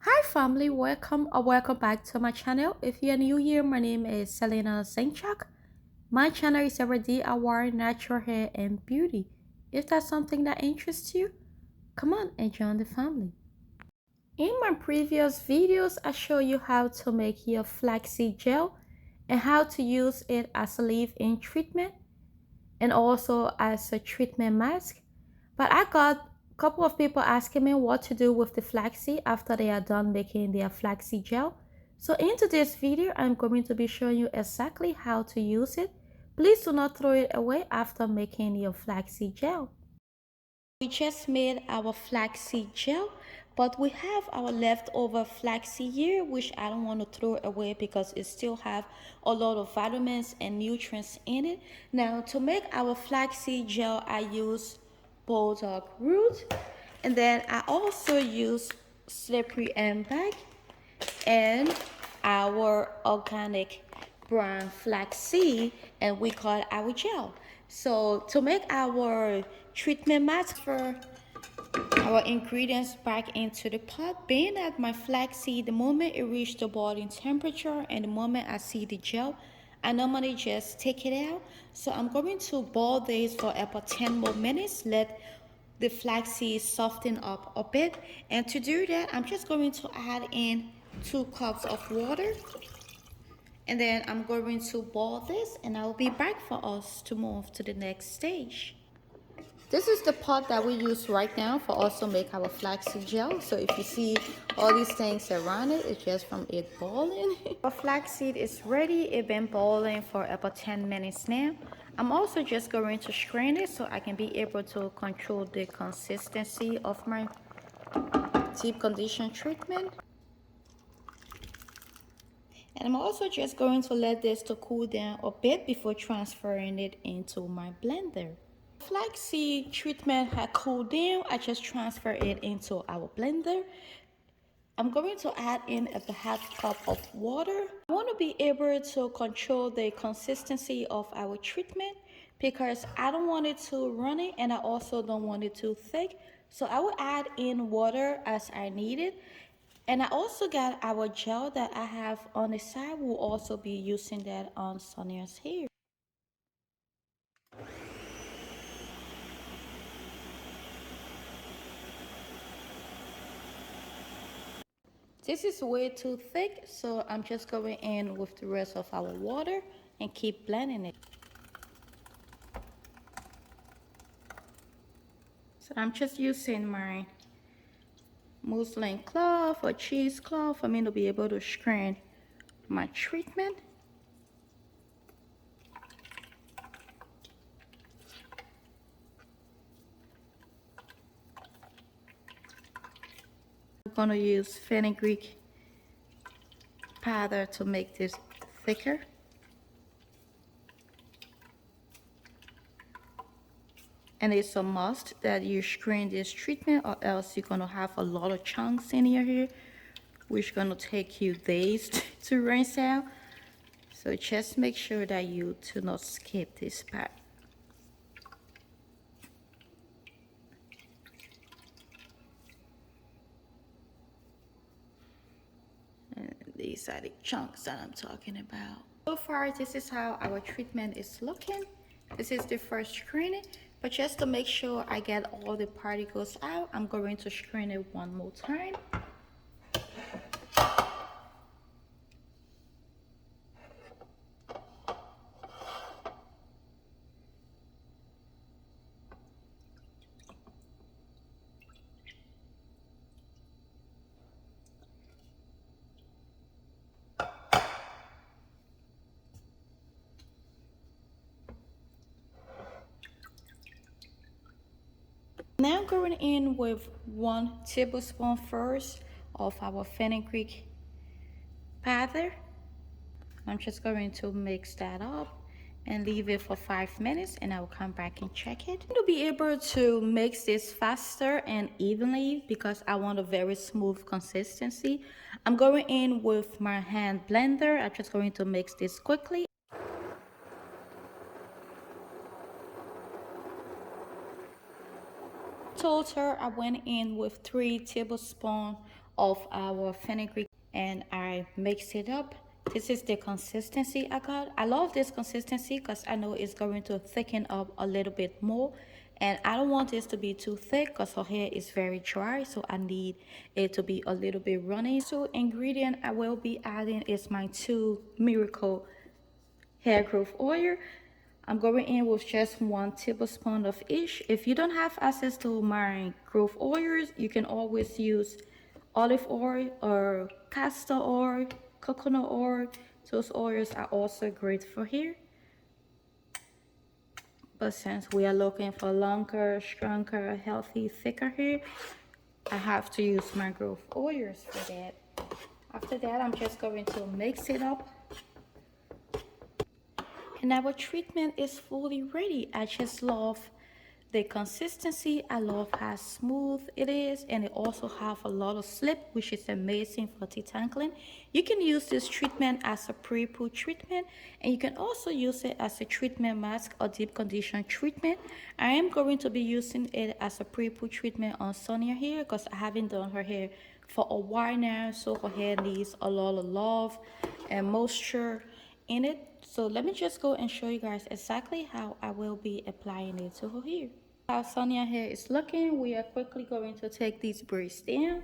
Hi family, welcome or welcome back to my channel. If you're new here, my name is Selina Zinchuk. My channel is every day award natural hair and beauty. If that's something that interests you, come on and join the family. In my previous videos, I show you how to make your flaxseed gel and how to use it as a leave-in treatment and also as a treatment mask. But I got a couple of people asking me what to do with the flaxseed after they are done making their flaxseed gel. So in today's video, I'm going to be showing you exactly how to use it. Please do not throw it away after making your flaxseed gel. We just made our flaxseed gel, but we have our leftover flaxseed here, which I don't want to throw away because it still have a lot of vitamins and nutrients in it. Now to make our flaxseed gel, I use bulldog root, and then I also use slippery end bag and our organic brown flaxseed, and we call it our gel. So to make our treatment mask for our ingredients back into the pot, being that my flaxseed, the moment it reached the boiling temperature and the moment I see the gel, I normally just take it out. So I'm going to boil this for about 10 more minutes, let the flaxseed soften up a bit. And to do that, I'm just going to add in 2 cups of water, and then I'm going to boil this, and I'll be back for us to move to the next stage. This is the pot that we use right now for us to make our flaxseed gel. So if you see all these things around it, it's just from it boiling. Our flaxseed is ready. It's been boiling for about 10 minutes now. I'm also just going to strain it so I can be able to control the consistency of my deep condition treatment. And I'm also just going to let this to cool down a bit before transferring it into my blender. Flaxseed treatment had cooled down. I just transfer it into our blender. I'm going to add in a half cup of water. I want to be able to control the consistency of our treatment because I don't want it too runny and I also don't want it too thick. So I will add in water as I need it. And I also got our gel that I have on the side. We'll also be using that on Sonia's hair. This is way too thick, so I'm just going in with the rest of our water and keep blending it. So I'm just using my muslin cloth or cheesecloth for me to be able to strain my treatment. I'm gonna use fenugreek powder to make this thicker. And it's a must that you strain this treatment or else you're gonna have a lot of chunks in your hair, which is gonna take you days to rinse out. So just make sure that you do not skip this part. And these are the chunks that I'm talking about. So far, this is how our treatment is looking. This is the first screening, but just to make sure I get all the particles out, I'm going to screen it one more time. Now going in with 1 tablespoon first of our fenugreek powder. I'm just going to mix that up and leave it for 5 minutes, and I will come back and check it. To be able to mix this faster and evenly because I want a very smooth consistency, I'm going in with my hand blender. I'm just going to mix this quickly. Total, I went in with 3 tablespoons of our fenugreek and I mix it up. This is the consistency I got. I love this consistency because I know it's going to thicken up a little bit more. And I don't want this to be too thick because her hair is very dry. So I need it to be a little bit runny. So ingredient I will be adding is my 2 Miracle hair growth oil. I'm going in with just 1 tablespoon of each. If you don't have access to my growth oils, you can always use olive oil or castor oil, coconut oil. Those oils are also great for hair. But since we are looking for longer, stronger, healthy, thicker hair, I have to use my growth oils for that. After that, I'm just going to mix it up. And our treatment is fully ready. I just love the consistency. I love how smooth it is, and it also have a lot of slip, which is amazing for detangling. You can use this treatment as a pre-poo treatment, and you can also use it as a treatment mask or deep condition treatment. I am going to be using it as a pre-poo treatment on Sonia hair because I haven't done her hair for a while now, so her hair needs a lot of love and moisture in it. So let me just go and show you guys exactly how I will be applying it to her hair. How Sonia hair is looking, we are quickly going to take these braids down.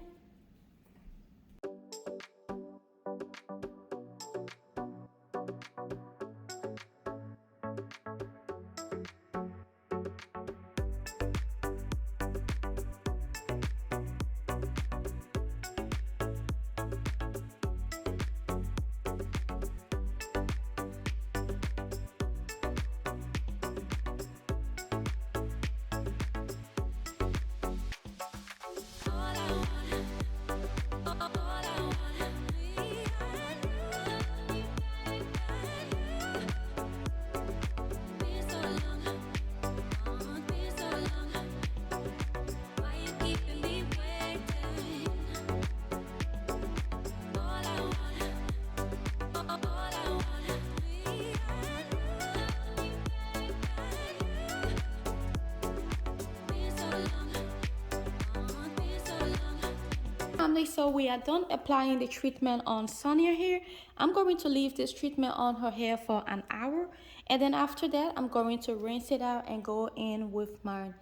Family, so we are done applying the treatment on Sonia hair. I'm going to leave this treatment on her hair for an hour, and then after that I'm going to rinse it out and go in with my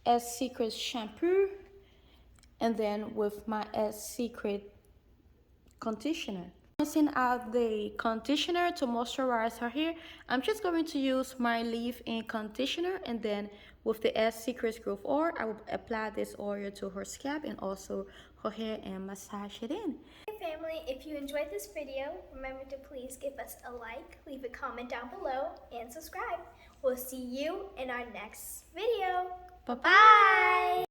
S Secret shampoo and then with my S Secret conditioner. Rinsing out the conditioner to moisturize her hair, I'm just going to use my leave-in conditioner, and then with the S Secret Growth Oil, I will apply this oil to her scalp and also her hair and massage it in. Hey family, if you enjoyed this video, remember to please give us a like, leave a comment down below, and subscribe. We'll see you in our next video. Bye-bye!